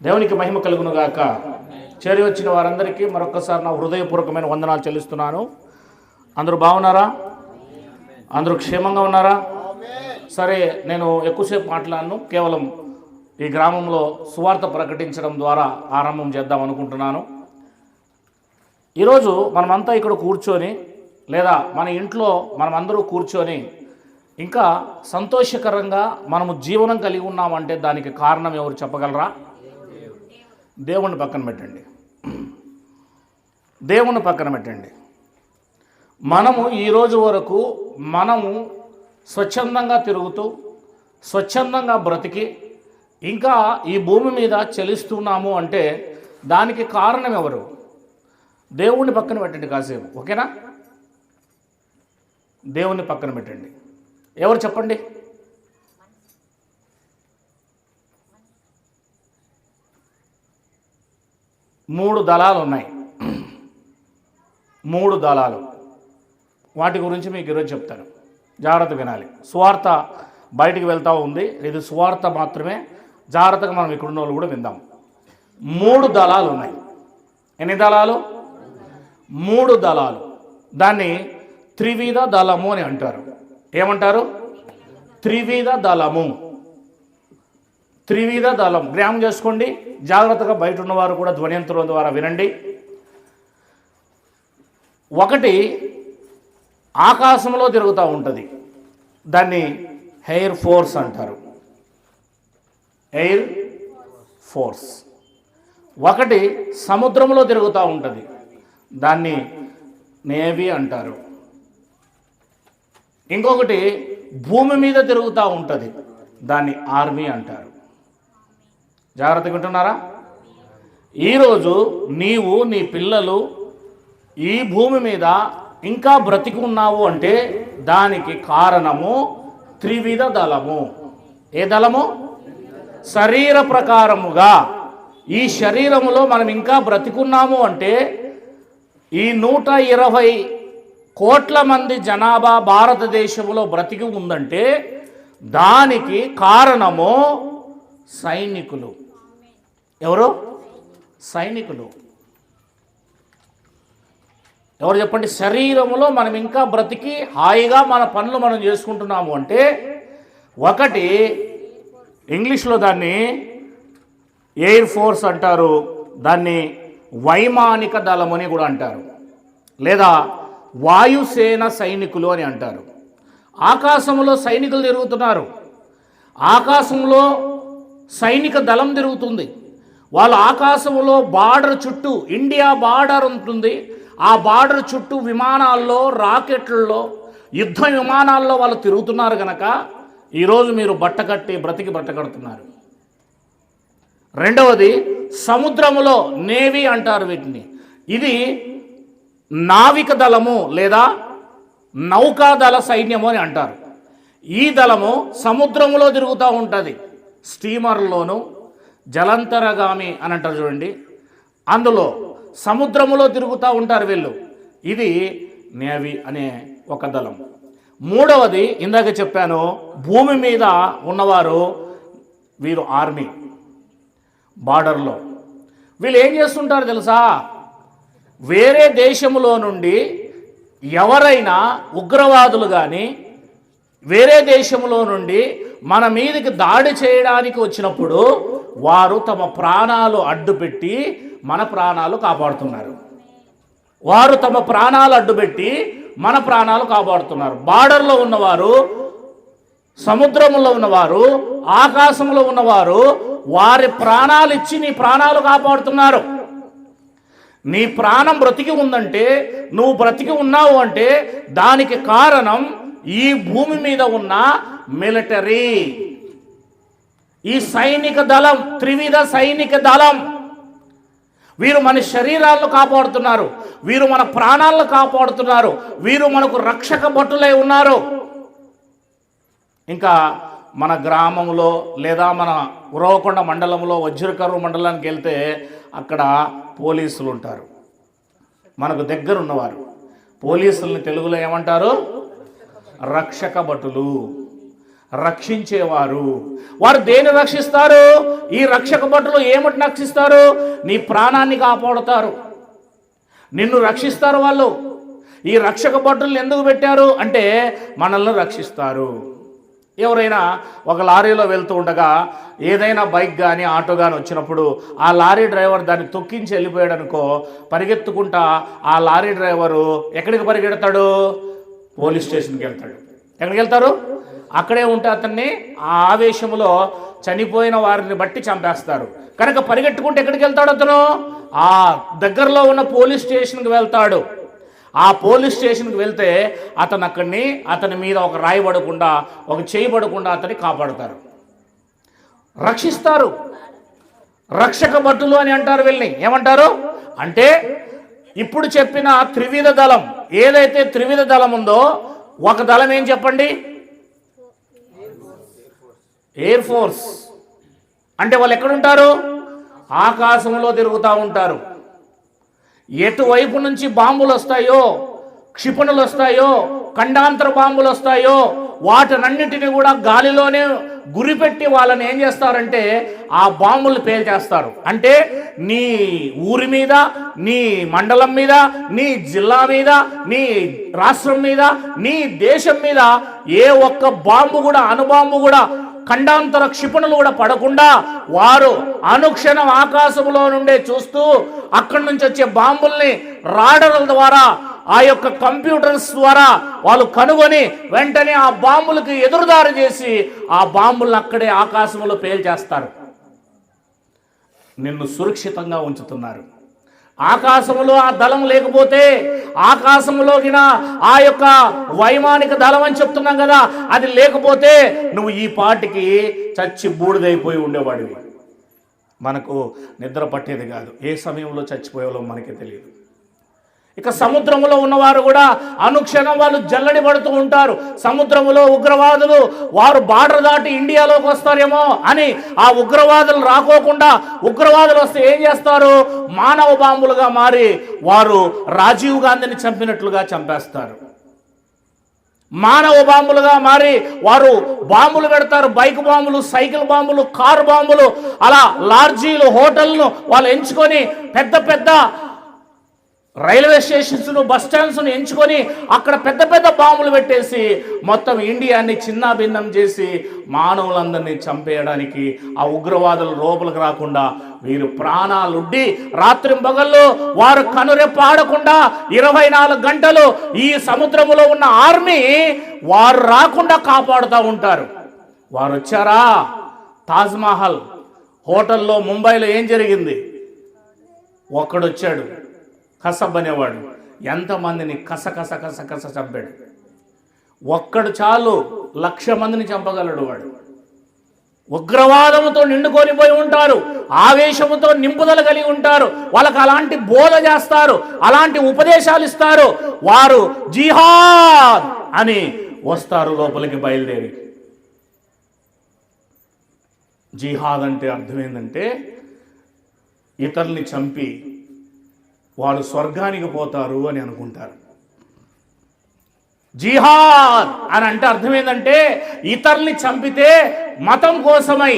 దేవునికి మహిమ కలుగును గాక. చేరి వచ్చిన వారందరికీ మరొకసారి నా హృదయపూర్వకమైన వందనాలు చెల్లిస్తున్నాను. అందరూ బాగున్నారా? అందరూ క్షేమంగా ఉన్నారా? సరే, నేను ఎక్కువసేపు మాట్లాడను. కేవలం ఈ గ్రామంలో సువార్త ప్రకటించడం ద్వారా ఆరంభం చేద్దాం అనుకుంటున్నాను. ఈరోజు మనమంతా ఇక్కడ కూర్చొని లేదా మన ఇంట్లో మనమందరూ కూర్చొని ఇంకా సంతోషకరంగా మనము జీవనం కలిగి ఉన్నామంటే దానికి కారణం ఎవరు చెప్పగలరా? దేవుణ్ణి పక్కన పెట్టండి. దేవుణ్ణి పక్కన పెట్టండి. మనము ఈరోజు వరకు మనము స్వచ్ఛందంగా తిరుగుతూ స్వచ్ఛందంగా బ్రతికి ఇంకా ఈ భూమి మీద చలిస్తున్నాము అంటే దానికి కారణం ఎవరు? దేవుణ్ణి పక్కన పెట్టండి కాసేపు, ఓకేనా? దేవుణ్ణి పక్కన పెట్టండి. ఎవరు చెప్పండి? మూడు దళాలు ఉన్నాయి. మూడు దళాలు, వాటి గురించి మీకు ఈరోజు చెప్తాను. జాగ్రత్త వినాలి. సువార్త బయటికి వెళ్తూ ఉంది. ఇది సువార్త మాత్రమే. జాగ్రత్తగా మనం ఇక్కడున్న వాళ్ళు కూడా విందాం. మూడు దళాలు ఉన్నాయి. ఎన్ని దళాలు? మూడు దళాలు. దాన్ని త్రివిధ దళము అని అంటారు. ఏమంటారు? త్రివిధ దళము. త్రివిధ దళం జ్ఞాపకం చేసుకోండి. జాగ్రత్తగా బయట ఉన్నవారు కూడా ధ్వనియంత్రం ద్వారా వినండి. ఒకటి ఆకాశంలో తిరుగుతూ ఉంటుంది. దాన్ని ఎయిర్ ఫోర్స్ అంటారు. Air force. ఒకటి సముద్రంలో తిరుగుతూ ఉంటుంది. దాన్ని నేవీ అంటారు. ఇంకొకటి భూమి మీద తిరుగుతూ ఉంటుంది. దాన్ని ఆర్మీ అంటారు. జాగ్రత్తగా వింటున్నారా? ఈరోజు నీవు నీ పిల్లలు ఈ భూమి మీద ఇంకా బ్రతికి ఉన్నావు అంటే దానికి కారణము త్రివిధ దళము. ఏ దళము? శరీర ప్రకారముగా ఈ శరీరములో మనం ఇంకా బ్రతికున్నాము అంటే ఈ 120 కోట్ల మంది జనాభా భారతదేశంలో బ్రతికి ఉందంటే దానికి కారణము సైనికులు. ఎవరు? సైనికులు. ఎవరు చెప్పండి? శరీరంలో మనం ఇంకా బ్రతికి హాయిగా మన పనులు మనం చేసుకుంటున్నాము అంటే ఒకటి ఇంగ్లీష్లో దాన్ని ఎయిర్ ఫోర్స్ అంటారు. దాన్ని వైమానిక దళం అని కూడా అంటారు, లేదా వాయుసేన సైనికులు అని అంటారు. ఆకాశంలో సైనికులు తిరుగుతున్నారు. ఆకాశంలో సైనిక దళం తిరుగుతుంది. వాళ్ళు ఆకాశంలో బార్డర్ చుట్టూ, ఇండియా బార్డర్ ఉంటుంది, ఆ బార్డర్ చుట్టూ విమానాల్లో, రాకెట్లలో, యుద్ధ విమానాల్లో వాళ్ళు తిరుగుతున్నారు కనుక ఈరోజు మీరు బ్రతికి బట్ట కడుతున్నారు. రెండవది సముద్రములో నేవీ అంటారు వీటిని. ఇది నావిక దళము లేదా నౌకాదళ సైన్యము అని అంటారు. ఈ దళము సముద్రములో తిరుగుతూ ఉంటుంది. స్టీమర్లోను జలంతరగామి అని అంటారు చూడండి, అందులో సముద్రములో తిరుగుతూ ఉంటారు వీళ్ళు. ఇది నేవీ అనే ఒక దళం. మూడవది ఇందాక చెప్పాను, భూమి మీద ఉన్నవారు వీరు ఆర్మీ. బార్డర్లో వీళ్ళు ఏం చేస్తుంటారు తెలుసా? వేరే దేశంలో నుండి ఎవరైనా ఉగ్రవాదులు కానీ వేరే దేశంలో నుండి మన మీదకి దాడి చేయడానికి వచ్చినప్పుడు వారు తమ ప్రాణాలు అడ్డుపెట్టి మన ప్రాణాలు కాపాడుతున్నారు. వారు తమ ప్రాణాలు అడ్డుపెట్టి మన ప్రాణాలు కాపాడుతున్నారు. బార్డర్లో ఉన్నవారు, సముద్రంలో ఉన్నవారు, ఆకాశంలో ఉన్నవారు వారి ప్రాణాలు ఇచ్చి నీ ప్రాణాలు కాపాడుతున్నారు. నీ ప్రాణం బ్రతికి ఉందంటే, నువ్వు బ్రతికి ఉన్నావు అంటే దానికి కారణం ఈ భూమి మీద ఉన్న మిలిటరీ, ఈ సైనిక దళం, త్రివిధ సైనిక దళం. వీరు మన శరీరాలను కాపాడుతున్నారు, వీరు మన ప్రాణాలను కాపాడుతున్నారు, వీరు మనకు రక్షక భటులై ఉన్నారు. ఇంకా మన గ్రామంలో లేదా మన ఉరవకొండ మండలంలో వజ్రకర్రు మండలానికి వెళ్తే అక్కడ పోలీసులు ఉంటారు. మనకు దగ్గర ఉన్నవారు. పోలీసుల్ని తెలుగులో ఏమంటారు? రక్షక భటులు. రక్షించేవారు. వారు దేన్ని రక్షిస్తారు? ఈ రక్షక భటులు ఏమిటి రక్షిస్తారు? నీ ప్రాణాన్ని కాపాడుతారు, నిన్ను రక్షిస్తారు. వాళ్ళు ఈ రక్షక భటులను ఎందుకు పెట్టారు అంటే మనల్ని రక్షిస్తారు. ఎవరైనా ఒక లారీలో వెళ్తూ ఉండగా ఏదైనా బైక్ కానీ ఆటో కానీ వచ్చినప్పుడు ఆ లారీ డ్రైవర్ దాన్ని తొక్కించి వెళ్ళిపోయాడు అనుకో, పరిగెత్తుకుంటా ఆ లారీ డ్రైవరు ఎక్కడికి పరిగెడతాడు? పోలీస్ స్టేషన్కి వెళ్తాడు. ఎక్కడికి వెళ్తారు? అక్కడే ఉంటే అతన్ని ఆ ఆవేశంలో చనిపోయిన వారిని బట్టి చంపేస్తారు. కనుక పరిగెట్టుకుంటే ఎక్కడికి వెళ్తాడు? అతను ఆ దగ్గరలో ఉన్న పోలీస్ స్టేషన్కి వెళ్తాడు. ఆ పోలీస్ స్టేషన్కి వెళ్తే అతని మీద ఒక రాయి పడకుండా, ఒక చేయి పడకుండా అతన్ని కాపాడుతారు, రక్షిస్తారు. రక్షక భటులు అని అంటారు వీళ్ళని. ఏమంటారు అంటే ఇప్పుడు చెప్పిన త్రివిధ దళం, ఏదైతే త్రివిధ దళం ఉందో ఒక దళం ఏం చెప్పండి? Air force. అంటే వాళ్ళు ఎక్కడుంటారు? ఆకాశంలో తిరుగుతూ ఉంటారు. ఎటువైపు నుంచి బాంబులు వస్తాయో, క్షిపణులు వస్తాయో, ఖండాంతర బాంబులు వస్తాయో వాటినన్నిటిని కూడా గాలిలోనే గురిపెట్టి వాళ్ళని ఏం చేస్తారంటే ఆ బాంబులు పేల్చేస్తారు. అంటే నీ ఊరి మీద, నీ మండలం మీద, నీ జిల్లా మీద, నీ రాష్ట్రం మీద, నీ దేశం మీద ఏ ఒక్క బాంబు కూడా, అణుబాంబు కూడా, ఖండాంతర క్షిపణులు కూడా పడకుండా వారు అనుక్షణం ఆకాశంలో నుండే చూస్తూ అక్కడి నుంచి వచ్చే బాంబుల్ని రాడర్ల ద్వారా, ఆ యొక్క కంప్యూటర్స్ ద్వారా వాళ్ళు కనుగొని వెంటనే ఆ బాంబులకు ఎదురుదారి చేసి ఆ బాంబులను అక్కడే ఆకాశంలో పేల్చేస్తారు. నిన్ను సురక్షితంగా ఉంచుతున్నారు. ఆకాశంలో ఆ దళం లేకపోతే, ఆకాశంలోకిన ఆ యొక్క వైమానిక దళం అని చెప్తున్నాం కదా, అది లేకపోతే నువ్వు ఈ పాటికి చచ్చి బూడిదైపోయి ఉండేవాడివి. మనకు నిద్ర పట్టేది కాదు. ఏ సమయంలో చచ్చిపోయేవాళ్ళో మనకే తెలియదు. ఇక సముద్రంలో ఉన్నవారు కూడా అనుక్షణం వాళ్ళు జల్లడి పడుతూ ఉంటారు. సముద్రంలో ఉగ్రవాదులు వారు బార్డర్ దాటి ఇండియాలోకి వస్తారేమో అని ఆ ఉగ్రవాదులు రాకోకుండా, ఉగ్రవాదులు వస్తే ఏం చేస్తారు? మానవ బాంబులుగా మారి వారు రాజీవ్ గాంధీని చంపినట్లుగా చంపేస్తారు. మానవ బాంబులుగా మారి వారు బాంబులు పెడతారు. బైక్ బాంబులు, సైకిల్ బాంబులు, కారు బాంబులు, అలా లాడ్జీలు, హోటల్ను వాళ్ళు ఎంచుకొని పెద్ద పెద్ద రైల్వే స్టేషన్స్ను, బస్ స్టాండ్స్ను ఎంచుకొని అక్కడ పెద్ద పెద్ద బాంబులు పెట్టేసి మొత్తం ఇండియాని చిన్నాభిన్నం చేసి మానవులందరినీ చంపేయడానికి, ఆ ఉగ్రవాదులు లోపలికి రాకుండా వీరు ప్రాణాలుడ్డి రాత్రింబగళ్ళు వారు కనురెప్ప ఆడకుండా 24 గంటలు ఈ సముద్రంలో ఉన్న ఆర్మీ వారు రాకుండా కాపాడుతూ ఉంటారు. వారు వచ్చారా? తాజ్మహల్ హోటల్లో ముంబైలో ఏం జరిగింది? ఒక్కడొచ్చాడు, కసబ్ అనేవాడు, ఎంతమందిని కసకస కసకస చంపాడు. ఒక్కడు చాలు 1,00,000 మందిని చంపగలడు వాడు. ఉగ్రవాదంతో నిండుకొనిపోయి ఉంటారు, ఆవేశంతో నింపుదల కలిగి ఉంటారు. వాళ్ళకి అలాంటి బోధ చేస్తారు, అలాంటి ఉపదేశాలు ఇస్తారు. వారు జిహాద్ అని వస్తారు లోపలికి బయలుదేరి. జిహాద్ అంటే అర్థం ఏంటంటే ఇతరుల్ని చంపి వాళ్ళు స్వర్గానికి పోతారు అని అనుకుంటారు. జిహాద్ అని అంటే అర్థం ఏంటంటే ఇతరుల్ని చంపితే మతం కోసమై,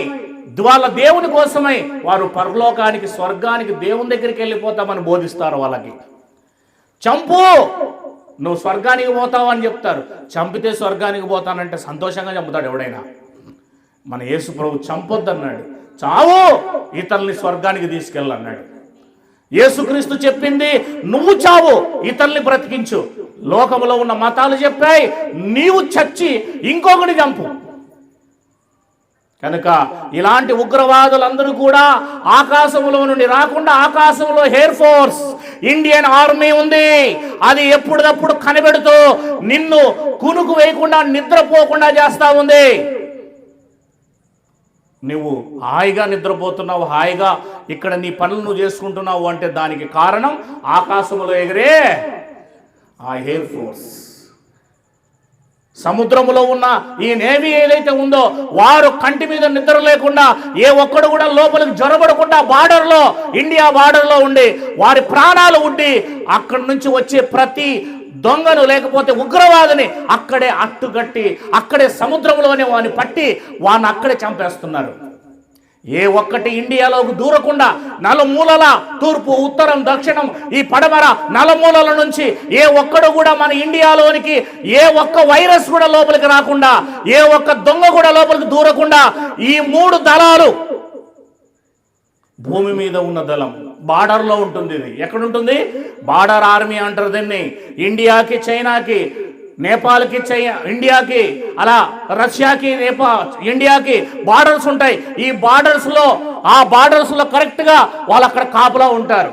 వాళ్ళ దేవుని కోసమై వారు పరలోకానికి, స్వర్గానికి, దేవుని దగ్గరికి వెళ్ళిపోతామని బోధిస్తారు. వాళ్ళకి చంపు, నువ్వు స్వర్గానికి పోతావు అని చెప్తారు. చంపితే స్వర్గానికి పోతానంటే సంతోషంగా చంపుతాడు ఎవడైనా. మన యేసు ప్రభు చంపొద్దన్నాడు, చావు, ఇతరుల్ని స్వర్గానికి తీసుకెళ్ళన్నాడు. యేసుక్రీస్తు చెప్పింది నువ్వు చావు, ఇతరుల్ని బ్రతికించు. లోకంలో ఉన్న మతాలు చెప్పాయి నీవు చచ్చి ఇంకొకటి చంపు. కనుక ఇలాంటి ఉగ్రవాదులందరూ కూడా ఆకాశంలో నుండి రాకుండా, ఆకాశంలో ఎయిర్ ఫోర్స్, ఇండియన్ ఆర్మీ ఉంది. అది ఎప్పుడప్పుడు కనిపెడుతూ నిన్ను కునుకు వేయకుండా, నిద్రపోకుండా చేస్తా ఉంది. నువ్వు హాయిగా నిద్రపోతున్నావు, హాయిగా ఇక్కడ నీ పనులు నువ్వు చేసుకుంటున్నావు అంటే దానికి కారణం ఆకాశంలో ఎగిరే ఆ ఎయిర్ ఫోర్స్. సముద్రంలో ఉన్న ఈ నేవీ ఏదైతే ఉందో వారు కంటి మీద నిద్ర లేకుండా, ఏ ఒక్కడు కూడా లోపలికి జొరబడకుండా బార్డర్లో, ఇండియా బార్డర్లో ఉండి వారి ప్రాణాలు ఉండి అక్కడి నుంచి వచ్చే ప్రతి దొంగను లేకపోతే ఉగ్రవాదిని అక్కడే అట్టుకట్టి అక్కడే సముద్రంలోనే వాడిని పట్టి వాడిని అక్కడే చంపేస్తున్నారు. ఏ ఒక్కటి ఇండియాలోకి దూరకుండా నలుమూలల తూర్పు, ఉత్తరం, దక్షిణం, ఈ పడమర నలుమూలల నుంచి ఏ ఒక్కడు కూడా మన ఇండియాలోనికి ఏ ఒక్క వైరస్ కూడా లోపలికి రాకుండా, ఏ ఒక్క దొంగ కూడా లోపలికి దూరకుండా ఈ 3 దళాలు, భూమి మీద ఉన్న దళం బార్డర్లో ఉంటుంది. ఇది ఎక్కడుంటుంది? బార్డర్ ఆర్మీ అంటారు దీన్ని. ఇండియాకి, చైనాకి, నేపాల్కి, ఇండియాకి, అలా రష్యాకి, ఇండియాకి బార్డర్స్ ఉంటాయి. ఈ బార్డర్స్లో కరెక్ట్గా వాళ్ళు అక్కడ కాపులా ఉంటారు.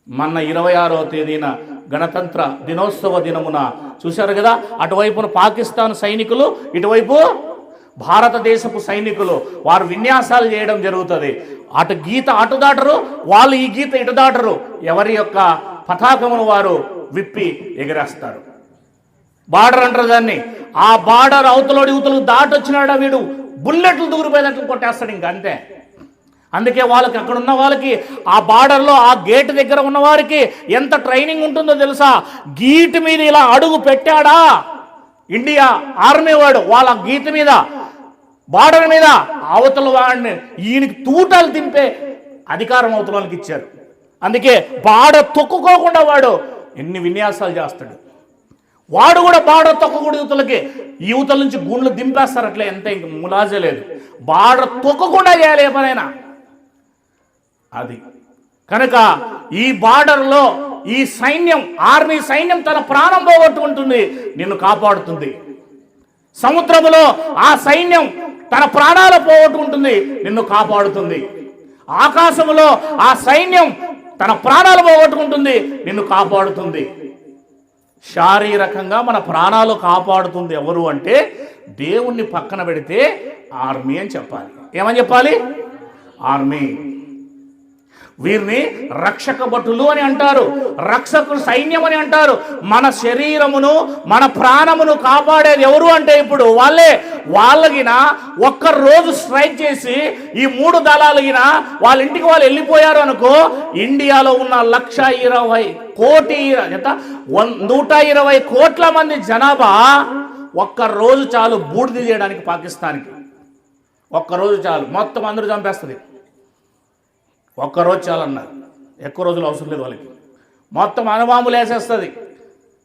మొన్న 26వ తేదీన గణతంత్ర దినోత్సవ దినమున చూశారు కదా, అటువైపున పాకిస్తాన్ సైనికులు, ఇటువైపు భారతదేశపు సైనికులు వారు విన్యాసాలు చేయడం జరుగుతుంది. అటు గీత అటు దాటరు, వాళ్ళు ఈ గీత ఇటు దాటరు. ఎవరి యొక్క పతాకమును వారు విప్పి ఎగరేస్తారు. బార్డర్ అంటారు దాన్ని. ఆ బార్డర్ అవతలోడి యువతలు దాటొచ్చినాడు వీడు బుల్లెట్లు దూరిపోయేటట్లు కొట్టేస్తాడు, ఇంకా అంతే. అందుకే వాళ్ళకి అక్కడ ఉన్న వాళ్ళకి ఆ బార్డర్లో ఆ గేట్ దగ్గర ఉన్న వారికి ఎంత ట్రైనింగ్ ఉంటుందో తెలుసా? గీట్ మీద ఇలా అడుగు పెట్టాడా ఇండియా ఆర్మీ వాడు, వాళ్ళ గీత మీద బార్డర్ మీద అవతల వాడిని ఈయనకి తూటాలు తింపే అధికారం అవతల వాళ్ళకి ఇచ్చారు. అందుకే బార్డర్ తొక్కుకోకుండా వాడు ఎన్ని విన్యాసాలు చేస్తాడు. వాడు కూడా బార్డర్ తొక్కకూడదు, యువతల నుంచి గుండ్లు దింపేస్తారు. అట్లా ఎంత ఇంక ములాజే లేదు. బార్డర్ తొక్కకుండా చేయాలి ఏ పనైనా. అది కనుక ఈ బార్డర్లో ఈ సైన్యం, ఆర్మీ సైన్యం తన ప్రాణం పోగొట్టుకుంటుంది, నిన్ను కాపాడుతుంది. సముద్రములో ఆ సైన్యం తన ప్రాణాలు పోగొట్టుకుంటుంది, నిన్ను కాపాడుతుంది. ఆకాశములో ఆ సైన్యం తన ప్రాణాలు పోగొట్టుకుంటుంది, నిన్ను కాపాడుతుంది. శారీరకంగా మన ప్రాణాలు కాపాడుతుంది ఎవరు అంటే దేవుణ్ణి పక్కన పెడితే ఆర్మీ అని చెప్పాలి. ఏమని చెప్పాలి? ఆర్మీ. వీరిని రక్షక భటులు అని అంటారు, రక్షకులు సైన్యం అని అంటారు. మన శరీరమును, మన ప్రాణమును కాపాడేది ఎవరు అంటే ఇప్పుడు వాళ్ళగిన ఒక్కరోజు స్ట్రైక్ చేసి ఈ 3 దళాలగిన వాళ్ళ ఇంటికి వాళ్ళు వెళ్ళిపోయారు అనుకో, ఇండియాలో ఉన్న 120 కోటి 120 కోట్ల మంది జనాభా ఒక్కరోజు చాలు బూడిద చేయడానికి పాకిస్తాన్కి. ఒక్కరోజు చాలు, మొత్తం అందరూ చంపేస్తుంది. ఒక్కరోజు చాలన్నారు, ఎక్కువ రోజులు అవసరం లేదు వాళ్ళకి. మొత్తం అణుబాంబులు వేసేస్తుంది,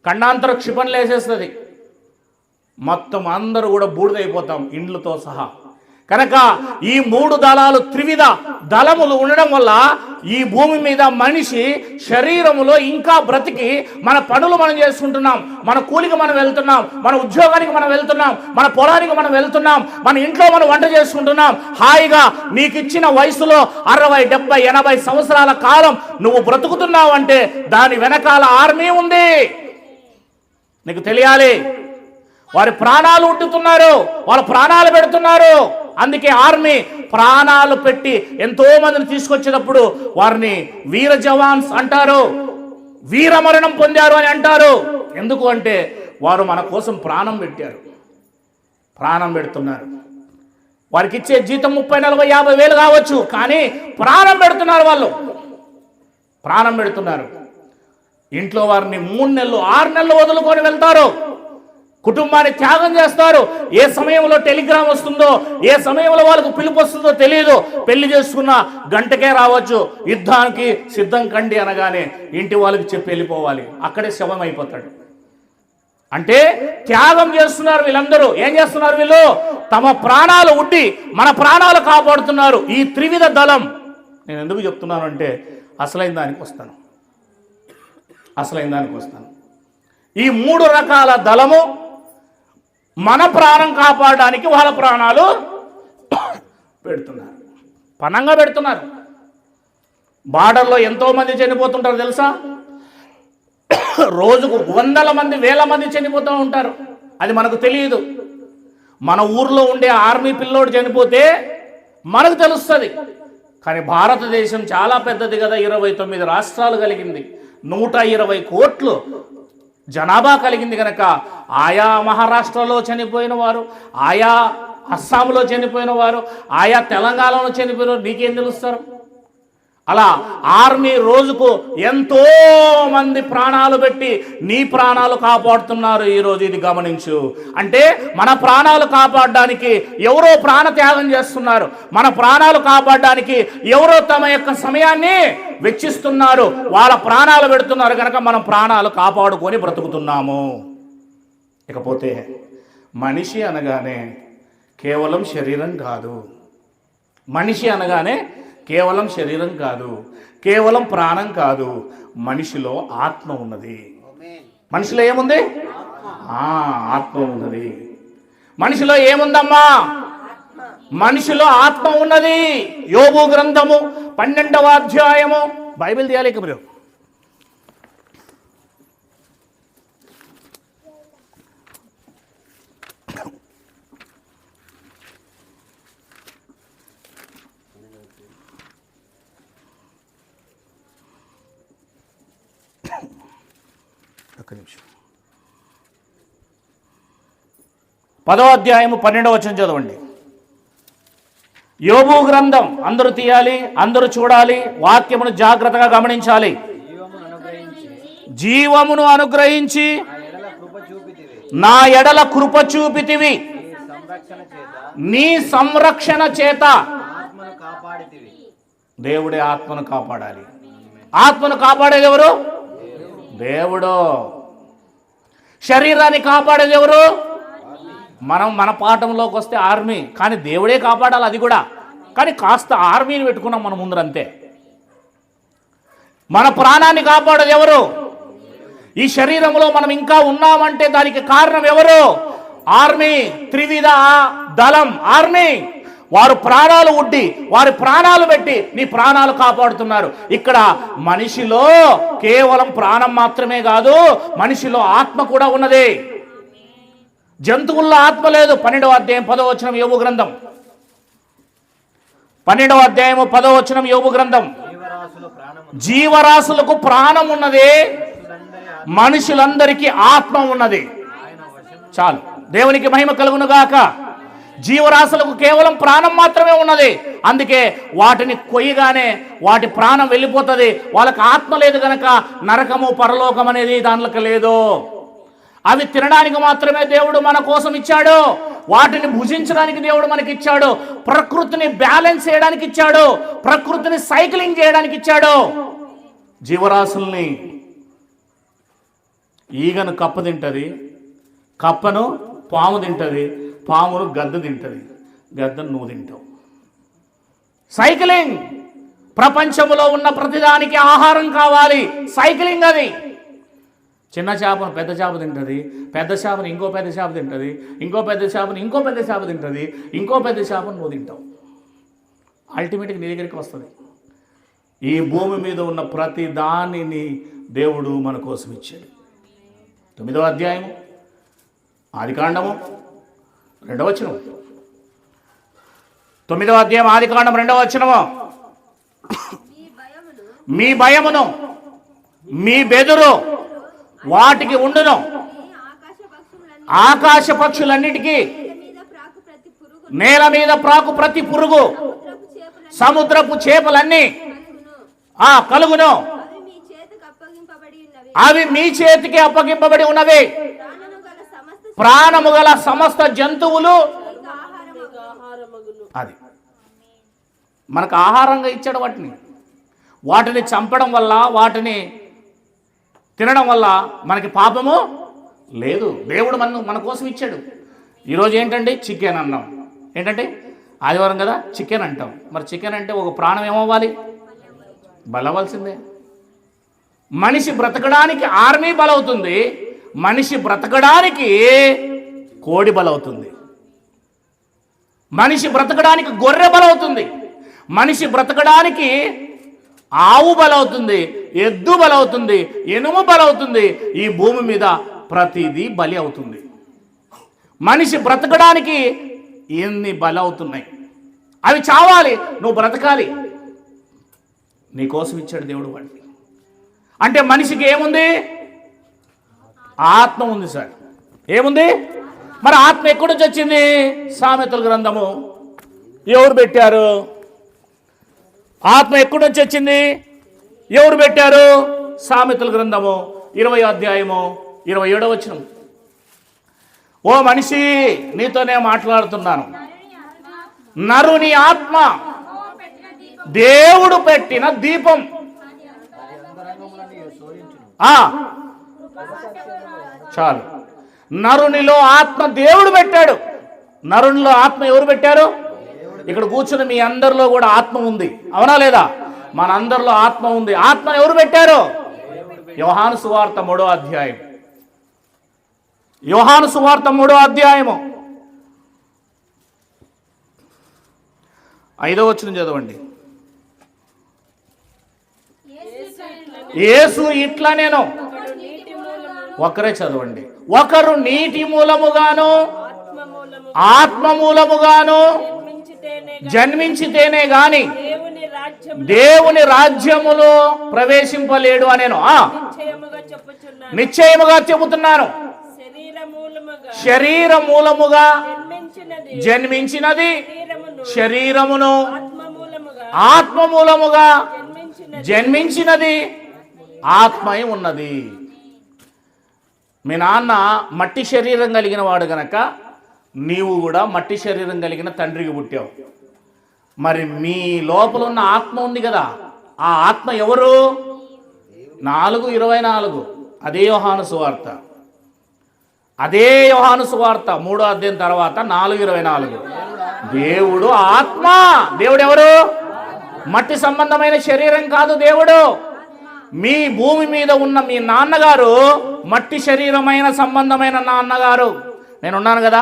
ఖండాంతర క్షిపణులు వేసేస్తుంది. మొత్తం అందరూ కూడా బూడిదైపోతాం ఇండ్లతో సహా. కనుక ఈ 3 దళాలు, త్రివిధ దళములు ఉండడం వల్ల ఈ భూమి మీద మనిషి శరీరములో ఇంకా బ్రతికి మన పనులు మనం చేసుకుంటున్నాం, మన కూలికి మనం వెళ్తున్నాం, మన ఉద్యోగానికి మనం వెళ్తున్నాం, మన పొలానికి మనం వెళ్తున్నాం, మన ఇంట్లో మనం వంట చేసుకుంటున్నాం. హాయిగా నీకు ఇచ్చిన వయసులో 60, 70, 80 సంవత్సరాల కాలం నువ్వు బ్రతుకుతున్నావు అంటే దాని వెనకాల ఆర్మీ ఉంది. నీకు తెలియాలి. వారి ప్రాణాలు ఉంటున్నారు, వాళ్ళ ప్రాణాలు పెడుతున్నారు. అందుకే ఆర్మీ ప్రాణాలు పెట్టి ఎంతో మందిని తీసుకొచ్చేటప్పుడు వారిని వీర జవాన్స్ అంటారు, వీరమరణం పొందారు అని అంటారు. ఎందుకు అంటే వారు మన కోసం ప్రాణం పెట్టారు, ప్రాణం పెడుతున్నారు. వారికి ఇచ్చే జీతం 30, 40, 50 వేలు కావచ్చు, కానీ ప్రాణం పెడుతున్నారు. వాళ్ళు ప్రాణం పెడుతున్నారు. ఇంట్లో వారిని 3 నెలలు 6 నెలలు వదులుకొని వెళ్తారు, కుటుంబాన్ని త్యాగం చేస్తారు. ఏ సమయంలో టెలిగ్రామ్ వస్తుందో, ఏ సమయంలో వాళ్ళకు పిలుపు వస్తుందో తెలియదు. పెళ్లి చేసుకున్న గంటకే రావచ్చు, యుద్ధానికి సిద్ధం కండి అనగానే ఇంటి వాళ్ళకి చెప్పి వెళ్ళిపోవాలి, అక్కడే శవం అయిపోతాడు. అంటే త్యాగం చేస్తున్నారు వీళ్ళందరూ. ఏం చేస్తున్నారు వీళ్ళు? తమ ప్రాణాలు ఉడ్డి మన ప్రాణాలు కాపాడుతున్నారు. ఈ త్రివిధ దళం. నేను ఎందుకు చెప్తున్నాను అంటే అసలైన దానికి వస్తాను. ఈ 3 రకాల దళము మన ప్రాణం కాపాడడానికి వాళ్ళ ప్రాణాలు పెడుతున్నారు, పణంగా పెడుతున్నారు. బార్డర్లో ఎంతో మంది చనిపోతుంటారు తెలుసా? రోజుకు 100 మంది, 1000 మంది చనిపోతూ ఉంటారు. అది మనకు తెలియదు. మన ఊర్లో ఉండే ఆర్మీ పిల్లోడు చనిపోతే మనకు తెలుస్తుంది. కానీ భారతదేశం చాలా పెద్దది కదా, 29 రాష్ట్రాలు కలిగింది, 120 కోట్లు జనాభా కలిగింది. కనుక ఆయా మహారాష్ట్రలో చనిపోయిన వారు, ఆయా అస్సాంలో చనిపోయిన వారు, ఆయా తెలంగాణలో చనిపోయిన వారు నీకేం తెలుస్తారు? అలా ఆర్మీ రోజుకు ఎంతో మంది ప్రాణాలు పెట్టి నీ ప్రాణాలు కాపాడుతున్నారు ఈరోజు. ఇది గమనించు. అంటే మన ప్రాణాలు కాపాడడానికి ఎవరో ప్రాణ త్యాగం చేస్తున్నారు. మన ప్రాణాలు కాపాడడానికి ఎవరో తమ యొక్క సమయాన్ని వెచ్చిస్తున్నారు. వాళ్ళ ప్రాణాలు పెడుతున్నారు కనుక మనం ప్రాణాలు కాపాడుకొని బ్రతుకుతున్నాము. ఇకపోతే మనిషి అనగానే కేవలం శరీరం కాదు. మనిషి అనగానే కేవలం శరీరం కాదు, కేవలం ప్రాణం కాదు. మనిషిలో ఆత్మ ఉన్నది. మనిషిలో ఏముంది? ఆత్మ ఉన్నది. మనిషిలో ఏముందమ్మా? మనిషిలో ఆత్మ ఉన్నది. యోబు గ్రంథము 12వ అధ్యాయము. బైబిల్ తీయాలి ఇక మీరు. ఒక్క నిమిషం. 10వ అధ్యాయము 12వ వచనం చదవండి. యోబు గ్రంథం అందరూ తీయాలి, అందరూ చూడాలి, వాక్యమును జాగ్రత్తగా గమనించాలి. జీవమును అనుగ్రహించి నా ఎడల కృప చూపితివి, నీ సంరక్షణ చేత. దేవుడే ఆత్మను కాపాడాలి. ఆత్మను కాపాడేది ఎవరు? దేవుడు. శరీరాన్ని కాపాడేది ఎవరు? మన పాఠంలోకి వస్తే ఆర్మీ, కానీ దేవుడే కాపాడాలి అది కూడా. కానీ కాస్త ఆర్మీని పెట్టుకున్నాం మన ముందరంతే. మన ప్రాణాన్ని కాపాడేది ఎవరు? ఈ శరీరంలో మనం ఇంకా ఉన్నామంటే దానికి కారణం ఎవరు? ఆర్మీ. త్రివిధ దళం ఆర్మీ. వారు ప్రాణాలు ఉడ్డి, వారి ప్రాణాలు పెట్టి నీ ప్రాణాలు కాపాడుతున్నారు. ఇక్కడ మనిషిలో కేవలం ప్రాణం మాత్రమే కాదు, మనిషిలో ఆత్మ కూడా ఉన్నది. జంతువుల్లో ఆత్మ లేదు. 12వ అధ్యాయం 10వ వచనం యోబు గ్రంథం. 12వ అధ్యాయము 10వ వచనం యోబు గ్రంథం. జీవరాశులకు ప్రాణం ఉన్నది, మనుషులందరికీ ఆత్మ ఉన్నది. చాలు, దేవునికి మహిమ కలుగును గాక. జీవరాశులకు కేవలం ప్రాణం మాత్రమే ఉన్నది. అందుకే వాటిని కొయ్యగానే వాటి ప్రాణం వెళ్ళిపోతుంది. వాళ్ళకి ఆత్మ లేదు కనుక నరకము పరలోకం అనేది దానిలోకి లేదు. అవి తినడానికి మాత్రమే దేవుడు మన కోసం ఇచ్చాడు. వాటిని భుజించడానికి దేవుడు మనకి ఇచ్చాడు. ప్రకృతిని బ్యాలెన్స్ చేయడానికి ఇచ్చాడు. ప్రకృతిని సైక్లింగ్ చేయడానికి ఇచ్చాడు. జీవరాశుల్ని ఈగను కప్ప తింటది, కప్పను పాము తింటది, పామును గద్ద తింటది, గద్దను నువ్వు తింటావు. సైక్లింగ్. ప్రపంచంలో ఉన్న ప్రతిదానికి ఆహారం కావాలి. సైక్లింగ్ అది. చిన్న చేపను పెద్ద చేప తింటుంది, పెద్ద చేపను ఇంకో పెద్ద చేప తింటుంది, ఇంకో పెద్ద చేపను ఇంకో పెద్ద చేప తింటుంది, ఇంకో పెద్ద చేపను నువ్వు తింటావు. అల్టిమేట్గా నీ దగ్గరికి వస్తుంది. ఈ భూమి మీద ఉన్న ప్రతి దానిని దేవుడు మన కోసం ఇచ్చాడు. 9వ అధ్యాయము ఆదికాండము 2వ వచనం. 9వ అధ్యాయం ఆదికాండం 2వ వచనము. మీ భయమును మీ బెదురు వాటికి ఉండును, ఆకాశ పక్షులన్నిటికీ, నేల మీద ప్రాకు ప్రతి పురుగు, సముద్రపు చేపలన్నీ కలుగును. అవి మీ చేతికి అప్పగింపబడి ఉన్నవి. ప్రాణము గల సమస్త జంతువులు. అది మనకు ఆహారంగా ఇచ్చాడు. వాటిని చంపడం వల్ల, వాటిని తినడం వల్ల మనకి పాపము లేదు. దేవుడు మన కోసం ఇచ్చాడు. ఈరోజు ఏంటంటే చికెన్ అన్నాం. ఏంటంటే ఆదివారం కదా చికెన్ అంటాం. మరి చికెన్ అంటే ఒక ప్రాణం ఏమవ్వాలి? బలవలసిందే. మనిషి బ్రతకడానికి ఆర్మీ బలవుతుంది, మనిషి బ్రతకడానికి కోడి బలవుతుంది, మనిషి బ్రతకడానికి గొర్రె బలవుతుంది, మనిషి బ్రతకడానికి ఆవు బలవుతుంది, ఎద్దు బలవుతుంది, ఎనుము బలవుతుంది. ఈ భూమి మీద ప్రతిదీ బలి అవుతుంది. మనిషి బ్రతకడానికి ఎన్ని బలవుతున్నాయి. అవి చావాలి, నువ్వు బ్రతకాలి. నీకోసం ఇచ్చాడు దేవుడు వాడిని. అంటే మనిషికి ఏముంది? ఆత్మ ఉంది సార్. ఏముంది? మరి ఆత్మ ఎక్కడి నుంచి వచ్చింది? సామెతల గ్రంథము ఎవరు పెట్టారు? ఆత్మ ఎక్కడి నుంచి వచ్చింది? ఎవరు పెట్టారు? సామెతల గ్రంథము 20వ అధ్యాయము 27వ వచనం. ఓ మనిషి, నీతోనే మాట్లాడుతున్నాను. నరుని ఆత్మ దేవుడు పెట్టిన దీపం. చాలు. నరునిలో ఆత్మ దేవుడు పెట్టాడు. నరునిలో ఆత్మ ఎవరు పెట్టారు? ఇక్కడ కూర్చుని మీ అందరిలో కూడా ఆత్మ ఉంది, అవునా లేదా? మన అందరిలో ఆత్మ ఉంది. ఆత్మను ఎవరు పెట్టారు? యోహాను సువార్త 3వ అధ్యాయం. యోహాను సువార్త 3వ అధ్యాయము 5వ వచనం చదవండి. యేసు ఇట్లా నేను ఒకరే చదవండి. ఒకరు నీటి మూలముగాను ఆత్మ మూలముగాను జన్మించితేనే గాని దేవుని రాజ్యములో ప్రవేశింపలేడు అనేను. నిశ్చయముగా చెబుతున్నాను, శరీర మూలముగా జన్మించినది శరీరమును, ఆత్మ మూలముగా జన్మించినది ఆత్మై ఉన్నది. మీ నాన్న మట్టి శరీరం కలిగిన వాడు గనక నీవు కూడా మట్టి శరీరం కలిగిన తండ్రికి పుట్టావు. మరి మీ లోపల ఉన్న ఆత్మ ఉంది కదా, ఆ ఆత్మ ఎవరు? 4:24. అదే యోహాను సువార్త, అదే యోహాను సువార్త 3వ అధ్యాయం తర్వాత 4:24. దేవుడు ఆత్మ. దేవుడు ఎవరు? మట్టి సంబంధమైన శరీరం కాదు దేవుడు. మీ భూమి మీద ఉన్న మీ నాన్నగారు మట్టి శరీరమైన సంబంధమైన నాన్నగారు. నేనున్నాను కదా,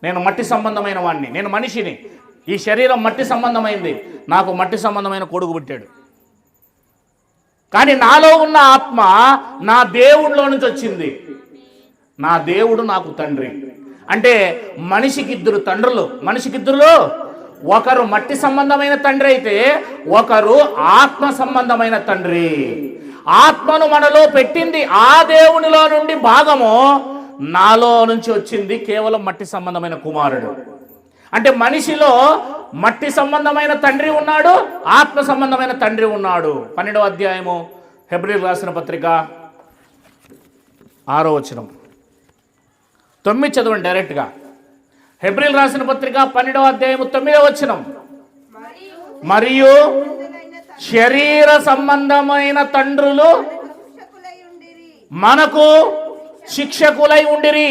నేను మట్టి సంబంధమైన వాడిని, నేను మనిషిని. ఈ శరీరం మట్టి సంబంధమైంది, నాకు మట్టి సంబంధమైన కొడుకు పుట్టాడు. కానీ నాలో ఉన్న ఆత్మ నా దేవుడిలో నుంచి వచ్చింది. నా దేవుడు నాకు తండ్రి. అంటే మనిషికి 2 తండ్రులు. మనిషికి 2, ఒకరు మట్టి సంబంధమైన తండ్రి అయితే ఒకరు ఆత్మ సంబంధమైన తండ్రి. ఆత్మను మనలో పెట్టింది ఆ దేవునిలో నుండి భాగము నాలో నుంచి వచ్చింది కేవలం మట్టి సంబంధమైన కుమారుడు. అంటే మనిషిలో మట్టి సంబంధమైన తండ్రి ఉన్నాడు, ఆత్మ సంబంధమైన తండ్రి ఉన్నాడు. 12వ అధ్యాయము హెబ్రీయులకు రాసిన పత్రిక 6వ వచనం 9 చదవండి డైరెక్ట్గా. హెబ్రీయులకు రాసిన పత్రిక 12వ అధ్యాయము 9వ వచనం. మరియు శరీర సంబంధమైన తండ్రులు మనకు శిక్షకులై ఉండిరి,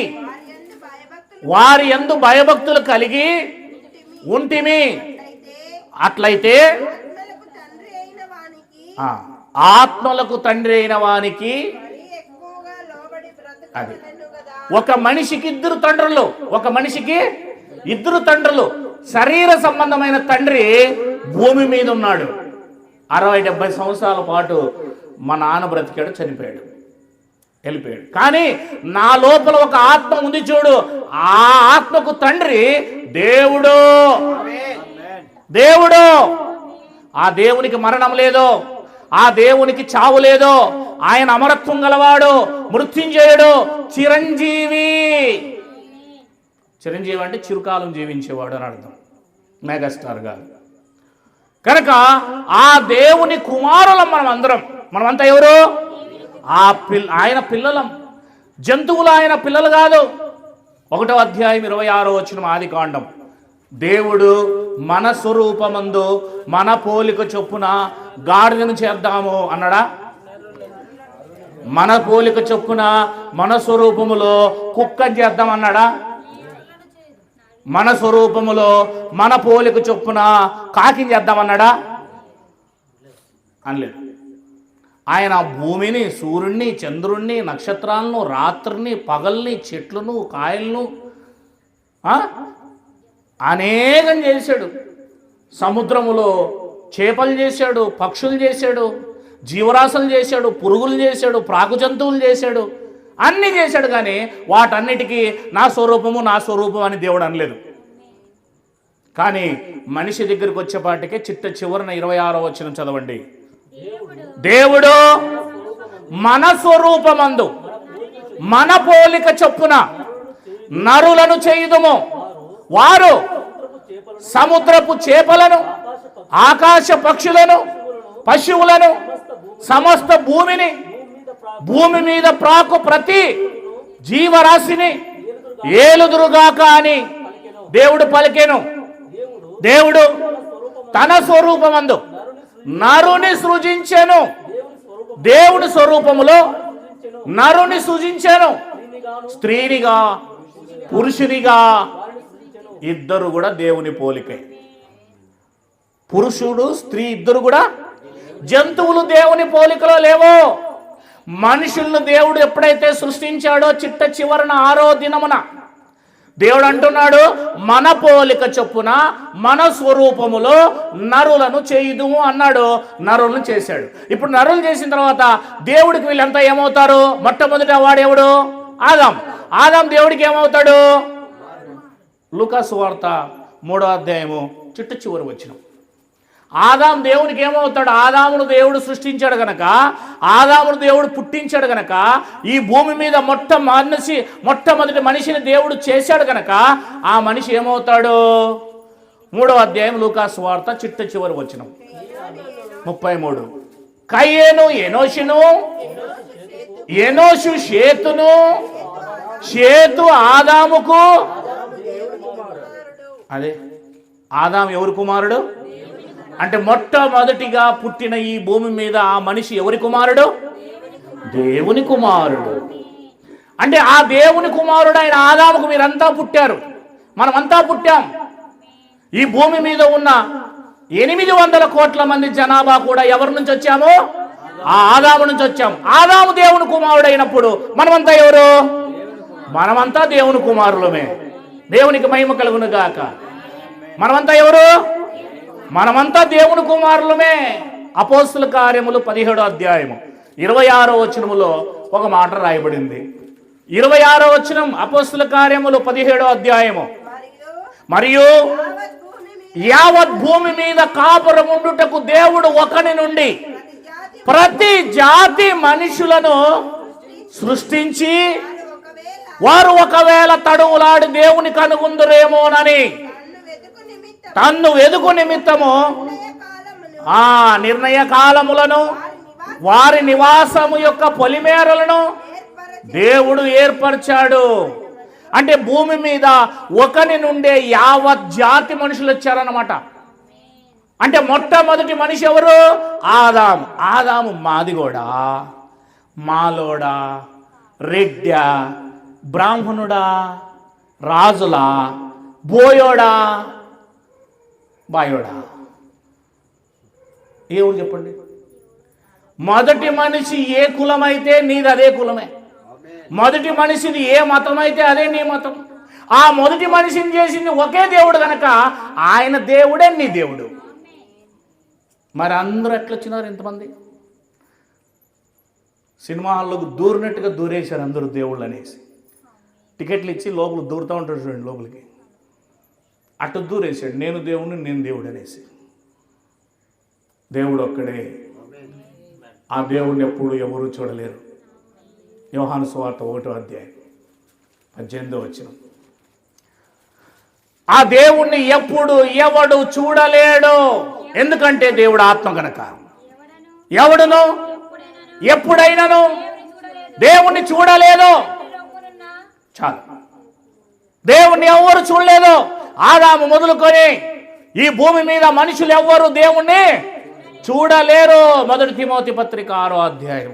వారి యందు భయభక్తులు కలిగి ఉంటిమి. అట్లయితే ఆత్మలకు తండ్రి అయిన వానికి, అది ఒక మనిషికి 2 తండ్రులు, ఒక మనిషికి 2 తండ్రులు. శరీర సంబంధమైన తండ్రి భూమి మీద ఉన్నాడు. 60-70 సంవత్సరాల పాటు మా నాన్న బ్రతికాడు, చనిపోయాడు, వెళ్ళిపోయాడు. కానీ నా లోపల ఒక ఆత్మ ఉంది చూడు, ఆ ఆత్మకు తండ్రి దేవుడు. దేవుడు. ఆ దేవునికి మరణం లేదు, ఆ దేవునికి చావు లేదు. ఆయన అమరత్వం గలవాడు, మృత్యుంజయుడు, చిరంజీవి. చిరంజీవి అంటే చిరుకాలం జీవించేవాడు అని అర్థం, మెగాస్టార్ కాదు. కనుక ఆ దేవుని కుమారులం మనం అందరం. మనమంతా ఎవరు? ఆయన పిల్లలం. జంతువులు ఆయన పిల్లలు కాదు. 1వ అధ్యాయం 26వ వచనం ఆదికాండం. దేవుడు మన స్వరూపమందు మన పోలిక చొప్పున గాడిదను చేద్దాము అన్నాడా? మన పోలిక చొప్పున మన స్వరూపములో కుక్కని చేద్దాం అన్నాడా? మన స్వరూపములో మన పోలిక చొప్పున కాకిని చేద్దామన్నాడా? అనలేదు. ఆయన భూమిని, సూర్యుడిని, చంద్రుణ్ణి, నక్షత్రాలను, రాత్రిని, పగల్ని, చెట్లను, కాయలను అనేకం చేశాడు. సముద్రములో చేపలు చేశాడు, పక్షులు చేశాడు, జీవరాశులు చేశాడు, పురుగులు చేశాడు, ప్రాకు జంతువులు చేశాడు, అన్నీ చేశాడు. కానీ వాటన్నిటికీ నా స్వరూపము నా స్వరూపం అని దేవుడు అనలేదు. కానీ మనిషి దగ్గరికి వచ్చేపాటికే చివరన 26వ వచనం చదవండి. దేవుడు మన స్వరూపమందు మన పోలిక చొప్పున నరులను చేయుదుము, వారు సముద్రపు చేపలను, ఆకాశ పక్షులను, పశువులను, సమస్త భూమిని, భూమి మీద ప్రాకు ప్రతి జీవరాశిని ఏలుదురుగాక అని దేవుడు పలికెను. దేవుడు తన స్వరూపమందు నరుని సృజించెను. దేవుని స్వరూపములో నరుని సృజించెను. స్త్రీనిగా పురుషునిగా ఇద్దరు కూడా దేవుని పోలికే. పురుషుడు స్త్రీ ఇద్దరు కూడా. జంతువులు దేవుని పోలికలో లేవో. మనుషులను దేవుడు ఎప్పుడైతే సృష్టించాడో చిట్ట చివరన 6వ దినమున దేవుడు అంటున్నాడు, మన పోలిక చొప్పున మన స్వరూపములో నరులను చేయుదుము అన్నాడు. నరులను చేశాడు. ఇప్పుడు నరులు చేసిన తర్వాత దేవుడికి వీళ్ళంతా ఏమవుతారు? మొట్టమొదట వాడెవడు? ఆదాం. ఆదాం దేవుడికి ఏమవుతాడు? లూకా సువార్త 3వ అధ్యాయము చిట్ట చివరి వచనం. ఆదాం దేవునికి ఏమవుతాడు? ఆదామును దేవుడు సృష్టించాడు గనక, ఆదామును దేవుడు పుట్టించాడు గనక, ఈ భూమి మీద మొట్టమొదటి మనిషిని దేవుడు చేశాడు గనక ఆ మనిషి ఏమవుతాడు? 3వ అధ్యాయం లూకా సువార్త చిట్ట చివరి వచనం 33. కయ్యేను ఎనోషును, ఎనోషు షేతును, షేతు ఆదాముకు. అదే ఆదాం ఎవరి కుమారుడు? అంటే మొట్టమొదటిగా పుట్టిన ఈ భూమి మీద ఆ మనిషి ఎవరి కుమారుడు? దేవుని కుమారుడు. అంటే ఆ దేవుని కుమారుడు అయిన ఆదాముకు మీరంతా పుట్టారు, మనమంతా పుట్టాం. ఈ భూమి మీద ఉన్న 800 కోట్ల మంది జనాభా కూడా ఎవరి నుంచి వచ్చాము? ఆ ఆదాము నుంచి వచ్చాం. ఆదాము దేవుని కుమారుడు అయినప్పుడు మనమంతా ఎవరు? మనమంతా దేవుని కుమారులమే. దేవునికి మహిమ కలుగును గాక. మనమంతా ఎవరు? మనమంతా దేవుని కుమారులమే. అపోస్తుల కార్యములు 17వ అధ్యాయము 26వ వచనములో ఒక మాట రాయబడింది. 26వ వచనం అపోస్తుల కార్యములు 17వ అధ్యాయము. మరియు యావత్ భూమి మీద కాపురముండుటకు దేవుడు ఒకని నుండి ప్రతి జాతి మనుషులను సృష్టించి వారు ఒకవేళ తడువులాడి దేవుని కనుగొందురేమోనని తన్ను వెదుకు నిమిత్తము ఆ నిర్ణయ కాలములను వారి నివాసము యొక్క పొలిమేరలను దేవుడు ఏర్పరిచాడు. అంటే భూమి మీద ఒకని నుండే యావత్ జాతి మనుషులు వచ్చారన్నమాట. అంటే మొట్టమొదటి మనిషి ఎవరు? ఆదాము. ఆదాము మాదిగోడా, మాలోడా, రెడ్డా, బ్రాహ్మణుడా, రాజులా, బోయోడా, బాయోడా? ఏవుడు చెప్పండి. మొదటి మనిషి ఏ కులమైతే నీది అదే కులమే. మొదటి మనిషిది ఏ మతం అయితే అదే నీ మతం. ఆ మొదటి మనిషిని చేసింది ఒకే దేవుడు కనుక ఆయన దేవుడే నీ దేవుడు. మరి అందరూ ఎట్లా వచ్చినారు ఇంతమంది? సినిమా హాల్లోకి దూరినట్టుగా దూరేశారు అందరూ దేవుళ్ళు అనేసి. టికెట్లు ఇచ్చి లోపల దూరుతూ ఉంటాడు చూడండి, లోపలికి అటు దూరేశాడు. నేను దేవుడిని, నేను దేవుడు అనేసి. దేవుడు ఒక్కడే. ఆ దేవుడిని ఎప్పుడు ఎవరు చూడలేరు. యోహాను సువార్త 1వ అధ్యాయం 18వ వచనం. ఆ దేవుణ్ణి ఎప్పుడు ఎవడు చూడలేడు. ఎందుకంటే దేవుడు ఆత్మ కనుక. ఎవడును ఎప్పుడైనాను దేవుణ్ణి చూడలేదు. చాలు, దేవుణ్ణి ఎవరు చూడలేదు. ఆదాము మొదలుకొని ఈ భూమి మీద మనుషులు ఎవ్వరు దేవుణ్ణి చూడలేరు. 1 తిమోతి పత్రిక 6వ అధ్యాయం.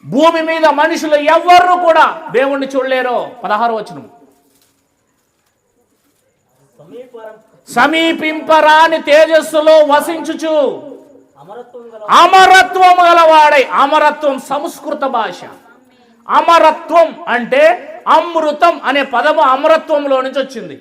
భూమి మీద మనుషులు ఎవ్వరు కూడా దేవుణ్ణి చూడలేరు. 16వ వచనం. సమీపింపరాని తేజస్సులో వసించుచు అమరత్వం గలవాడై. అమరత్వం సంస్కృత భాష. అమరత్వం అంటే అమృతం అనే పదము అమరత్వంలో నుంచి వచ్చింది.